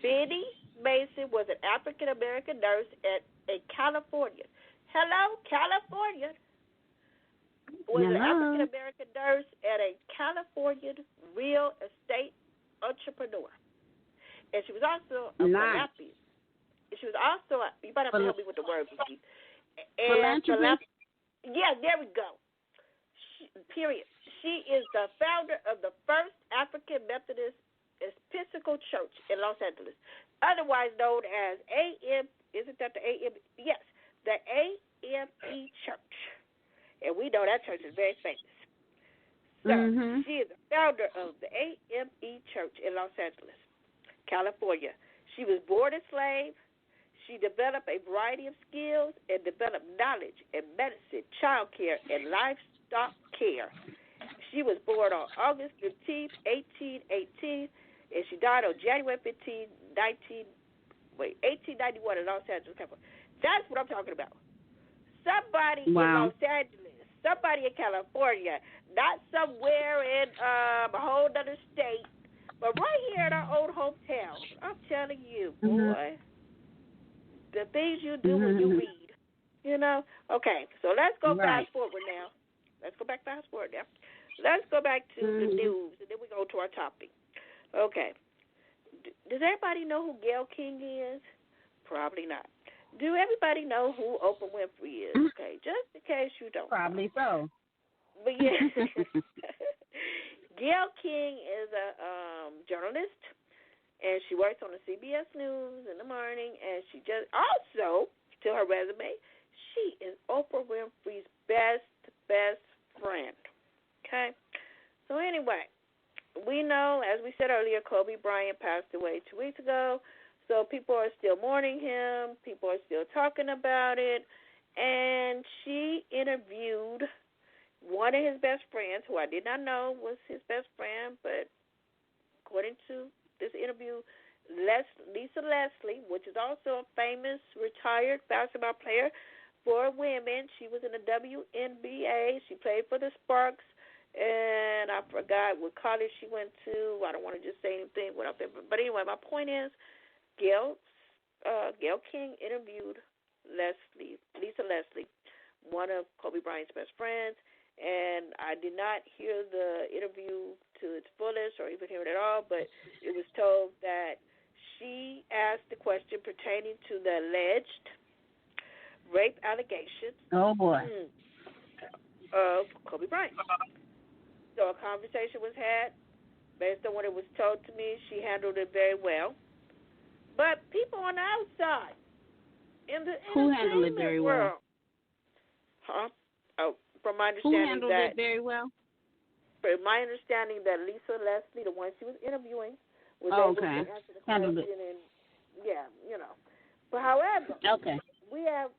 Biddy Mason was an African American nurse at a California. Hello, California. Was an African Hello. American nurse at a Californian real estate entrepreneur. And she was also a Nice. philanthropist. She was also you might have to help me with the word, Vicky. And Philanthropist? yeah, there we go. Period. She is the founder of the first African Methodist Episcopal Church in Los Angeles, otherwise known as AM. Isn't that the AM? Yes, the AME Church. And we know that church is very famous. So she is the founder of the AME Church in Los Angeles, California. She was born a slave. She developed a variety of skills and developed knowledge in medicine, child care, and livestock care. She was born on August 15th, 1818, and she died on January 15th, 1891 in Los Angeles, California. That's what I'm talking about. Somebody in Los Angeles, somebody in California, not somewhere in a whole other state, but right here in our own hometown. I'm telling you, boy, the things you do when you read, you know. Okay, so let's go fast forward now. Let's go back fast forward now. Let's go back to the news, and then we go to our topic. Okay. Does everybody know who Gayle King is? Probably not. Do everybody know who Oprah Winfrey is? Okay, just in case you don't. Probably so. But yeah, Gayle King is a journalist, and she works on the CBS News in the morning, and she just also, to her resume, she is Oprah Winfrey's best friend. Okay? So anyway, we know, as we said earlier, Kobe Bryant passed away 2 weeks ago. So people are still mourning him. People are still talking about it. And she interviewed one of his best friends, who I did not know was his best friend, but according to this interview, Lisa Leslie, which is also a famous retired basketball player for women. She was in the WNBA. She played for the Sparks. And I forgot what college she went to. I don't want to just say anything without that. But anyway, my point is, Gayle King interviewed Lisa Leslie, one of Kobe Bryant's best friends, and I did not hear the interview to its fullest or even hear it at all, but it was told that she asked the question pertaining to the alleged rape allegations of Kobe Bryant. So a conversation was had. Based on what it was told to me, she handled it very well. But people on the outside, in the who handled it very world, well? From my understanding, who handled it very well? From my understanding, that Lisa Leslie, the one she was interviewing, was able to answer the question. And yeah, you know. But however, we have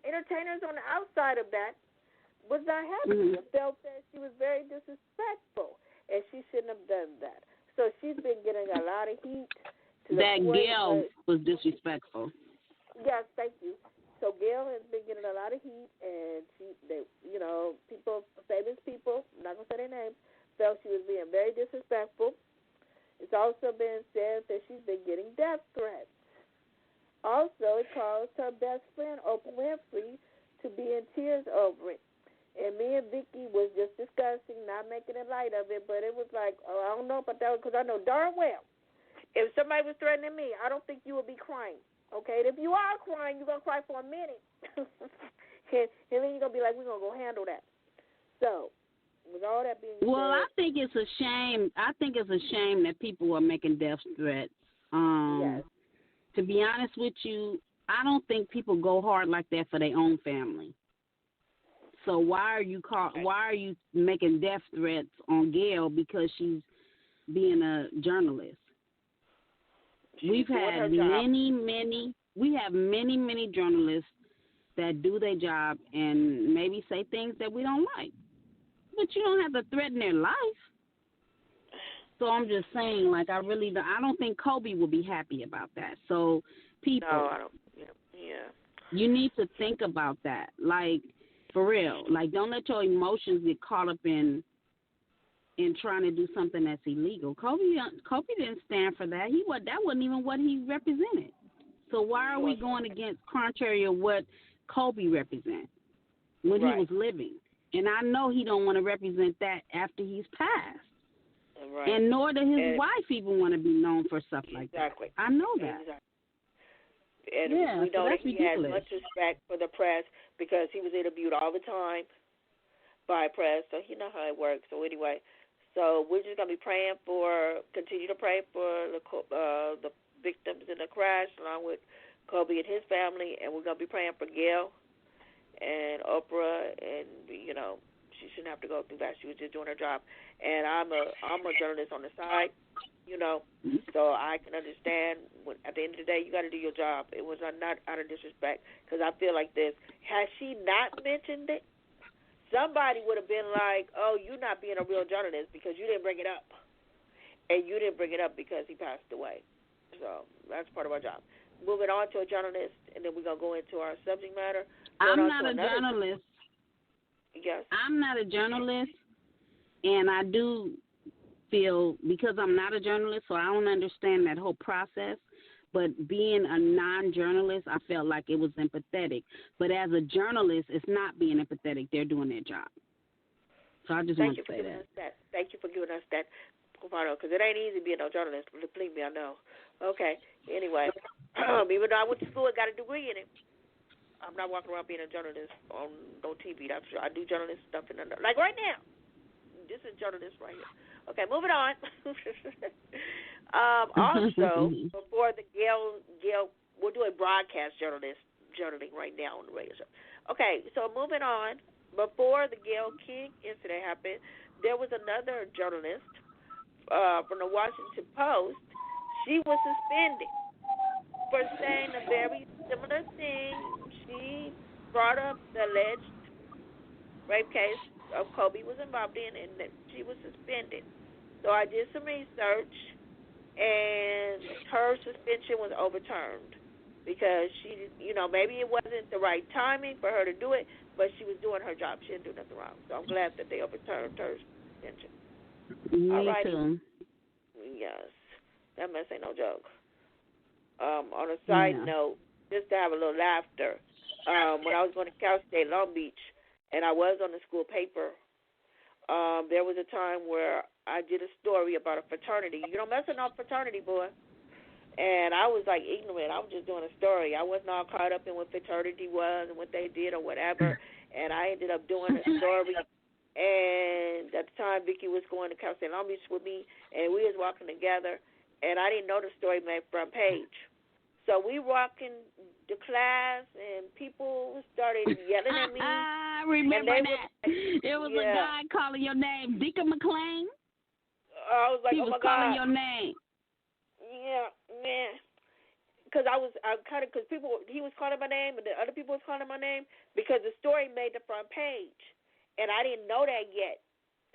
entertainers on the outside of that was not happy and felt that she was very disrespectful, and she shouldn't have done that. So she's been getting a lot of heat. That Gayle was disrespectful. Yes, thank you. So Gayle has been getting a lot of heat, and people, famous people, I'm not gonna say their names, felt she was being very disrespectful. It's also been said that she's been getting death threats. Also, it caused her best friend Oprah Winfrey to be in tears over it. And me and Vicky was just discussing, not making a light of it, but it was like, I don't know about that, because I know darn well, if somebody was threatening me, I don't think you would be crying, okay? And if you are crying, you're going to cry for a minute. and then you're going to be like, we're going to go handle that. So, with all that being said. Well, I think it's a shame. I think it's a shame that people are making death threats. Yes. To be honest with you, I don't think people go hard like that for their own family. So why are you making death threats on Gayle because she's being a journalist? We've had many journalists that do their job and maybe say things that we don't like. But you don't have to threaten their life. So I'm just saying, like, I don't think Kobe will be happy about that. So people, no, I don't. Yeah. You need to think about that. Like, for real. Like, don't let your emotions get caught up in and trying to do something that's illegal. Kobe didn't stand for that. That wasn't even what he represented. So why are we going against contrary of what Kobe represents when he was living? And I know he don't want to represent that after he's passed. Right. And nor does his wife even want to be known for stuff like that. I know that. And we know that he has much respect for the press because he was interviewed all the time by press, so he knows how it works. So anyway, we're just going to be continue to pray for the victims in the crash along with Kobe and his family, and we're going to be praying for Gail and Oprah, and, she shouldn't have to go through that. She was just doing her job. And I'm a journalist on the side, so I can understand at the end of the day, you got to do your job. It was not out of disrespect, because I feel like this. Had she not mentioned it, somebody would have been like, oh, you're not being a real journalist because you didn't bring it up. And you didn't bring it up because he passed away. So that's part of our job. Moving on to a journalist, and then we're going to go into our subject matter. I'm not a journalist. Yes. I'm not a journalist, and I do feel, because I'm not a journalist, so I don't understand that whole process, but being a non-journalist, I felt like it was empathetic. But as a journalist, it's not being empathetic. They're doing their job. So I just want to say that. Thank you for giving us that, because it ain't easy being a journalist. Believe me, I know. Okay. Anyway, even though I went to school and got a degree in it, I'm not walking around being a journalist on no TV. That's sure. I do journalist stuff like right now. This is journalist right here. Okay, moving on. Also, before the Gail, we're doing broadcast journaling right now on the radio show. Okay, so moving on. Before the Gail King incident happened, there was another journalist from the Washington Post. She was suspended for saying a very similar thing. She brought up the alleged rape case of Kobe was involved in, and that she was suspended. So I did some research, and her suspension was overturned because she, maybe it wasn't the right timing for her to do it, but she was doing her job. She didn't do nothing wrong. So I'm glad that they overturned her suspension. Me too. Yes. That mess ain't no joke. On a side note, just to have a little laughter, when I was going to Cal State Long Beach, and I was on the school paper, there was a time where I did a story about a fraternity. You don't mess with no fraternity, boy. And I was like ignorant. I was just doing a story. I wasn't all caught up in what fraternity was and what they did or whatever. And I ended up doing a story. And at the time, Vicki was going to Cal State Long Beach with me, and we was walking together. And I didn't know the story made front page. So we walking the class, and people started yelling at me. I remember that. It was a guy calling your name, Deacon McClain. I was like, he was calling your name. Yeah, man. Because he was calling my name, and the other people was calling my name because the story made the front page, and I didn't know that yet.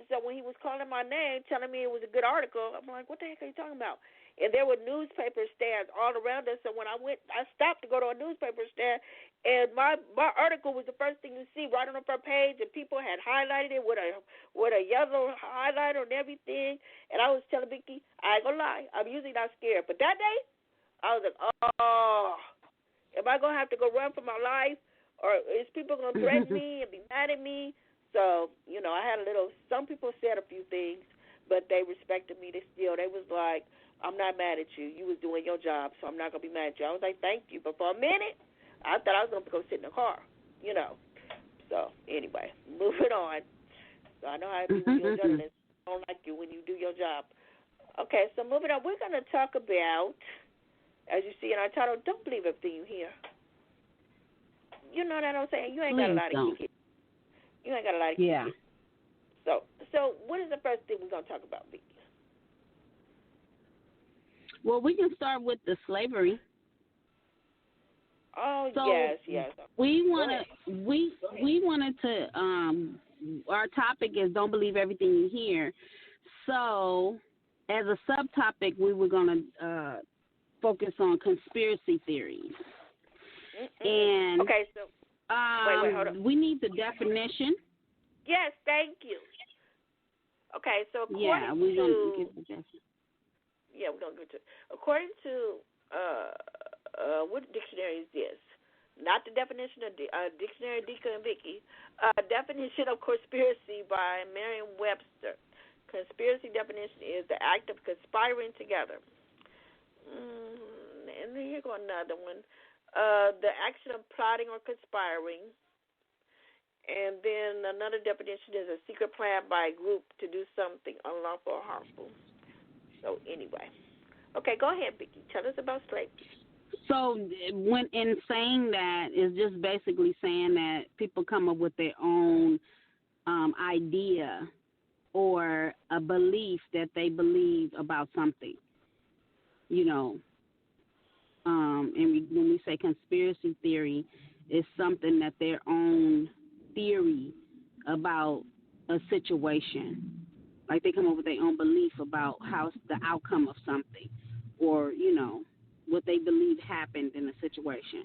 So when he was calling my name, telling me it was a good article, I'm like, what the heck are you talking about? And there were newspaper stands all around us. So when I stopped to go to a newspaper stand, and my article was the first thing you see right on the front page, and people had highlighted it with a yellow highlighter and everything. And I was telling Vicki, I ain't gonna lie, I'm usually not scared, but that day, I was like, oh, am I gonna have to go run for my life, or is people gonna threaten me and be mad at me? So, I had some people said a few things, but they respected me. They was like, I'm not mad at you. You was doing your job, so I'm not going to be mad at you. I was like, thank you. But for a minute, I thought I was going to go sit in the car, So, anyway, moving on. So I know how it is when you're a journalist. I don't like you when you do your job. Okay, so moving on. We're going to talk about, as you see in our title, don't believe everything you hear. You know what I'm saying? You ain't got a lot of kids. You ain't got a lot of kids. Yeah. So what is the first thing we're going to talk about, Vicki? Well, we can start with the slavery. Oh, so yes. We wanted to our topic is don't believe everything you hear. So as a subtopic, we were going to focus on conspiracy theories. And okay, so wait, hold on. We need the definition. Yes, thank you. Okay, so Yeah, according we're going to to get the definition. yeah, we're gonna go to according to what dictionary is this? Not the definition of dictionary Dika and Vicky. Definition of conspiracy by Merriam-Webster. Conspiracy definition is the act of conspiring together. And then here go another one. The action of plotting or conspiring. And then another definition is a secret plan by a group to do something unlawful or harmful. So anyway, okay, go ahead, Vicki. Tell us about slavery. So when in saying that is just basically saying that people come up with their own idea or a belief that they believe about something, you know. And when we say conspiracy theory, it's something that their own theory about a situation. Like they come up with their own belief about how the outcome of something, or what they believe happened in a situation.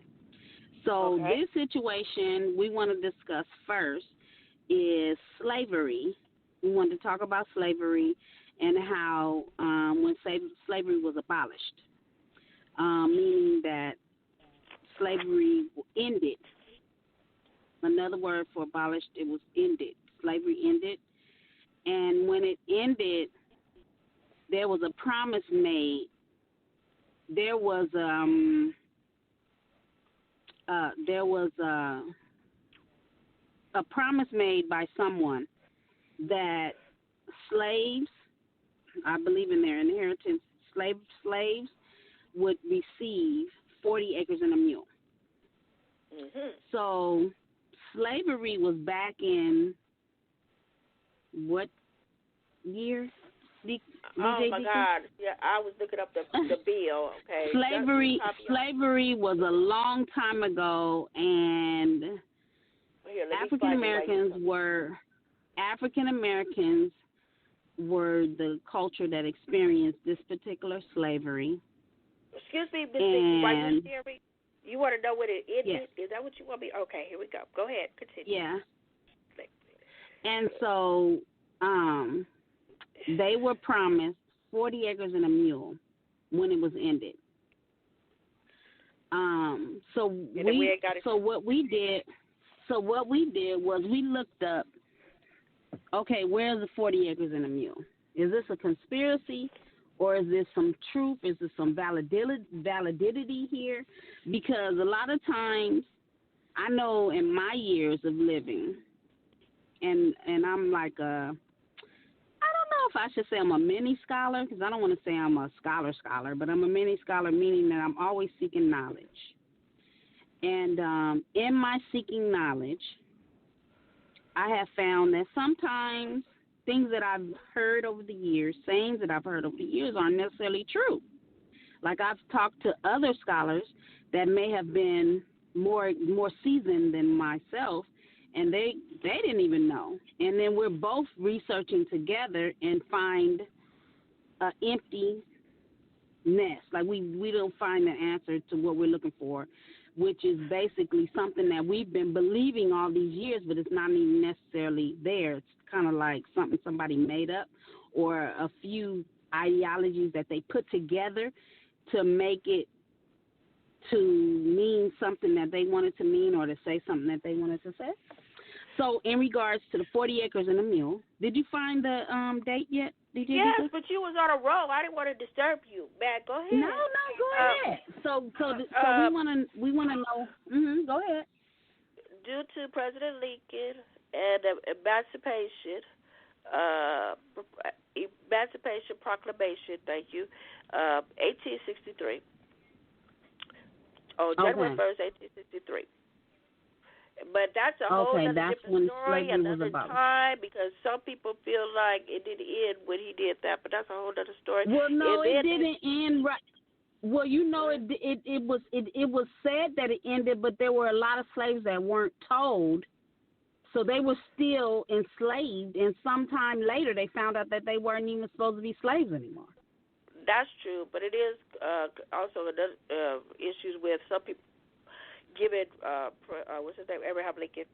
So This situation we want to discuss first is slavery. We want to talk about slavery and how when slavery was abolished, meaning that slavery ended. Another word for abolished, it was ended. Slavery ended. And when it ended, there was a promise made. There was a promise made by someone that slaves, I believe in their inheritance, slaves would receive 40 acres and a mule. Mm-hmm. So slavery was back in what year? Oh my God! Yeah, I was looking up the bill. Okay. Slavery was a long time ago, and African Americans were the culture that experienced this particular slavery. Excuse me, Ms. Vicky, while you're sharing, you want to know what it is? Yes. Is that what you want me? Okay, here we go. Go ahead, continue. Yeah. And so, they were promised 40 acres and a mule when it was ended. What we did was we looked up, okay, where's the 40 acres and a mule? Is this a conspiracy, or is this some truth? Is there some validity here? Because a lot of times, I know in my years of living, and I'm like I don't know if I should say I'm a mini scholar, because I don't want to say I'm a scholar, but I'm a mini scholar, meaning that I'm always seeking knowledge. And in my seeking knowledge, I have found that sometimes things that I've heard over the years, sayings that I've heard over the years, aren't necessarily true. Like I've talked to other scholars that may have been more seasoned than myself, and they didn't even know. And then we're both researching together and find an empty nest. Like we don't find the answer to what we're looking for, which is basically something that we've been believing all these years, but it's not even necessarily there. It's kind of like something somebody made up, or a few ideologies that they put together to make it to mean something that they wanted to mean, or to say something that they wanted to say. So in regards to the 40 acres and a mule, did you find the date yet? Yes, but you was on a roll. I didn't want to disturb you. Matt, go ahead. No, go ahead. So we want to know. Go ahead. Due to President Lincoln and the Emancipation Proclamation, thank you, 1863. January 1st, 1863. But that's a whole other different story, another time, because some people feel like it didn't end when he did that, but that's a whole other story. Well, no, it didn't end right. Well, it was said that it ended, but there were a lot of slaves that weren't told, so they were still enslaved, and sometime later they found out that they weren't even supposed to be slaves anymore. That's true, but it is also another issues with some people giving what's his name, Abraham Lincoln,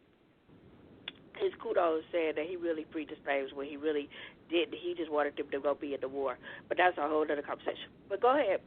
his kudos, saying that he really freed the slaves when he really didn't. He just wanted them to go be in the war. But that's a whole other conversation. But go ahead.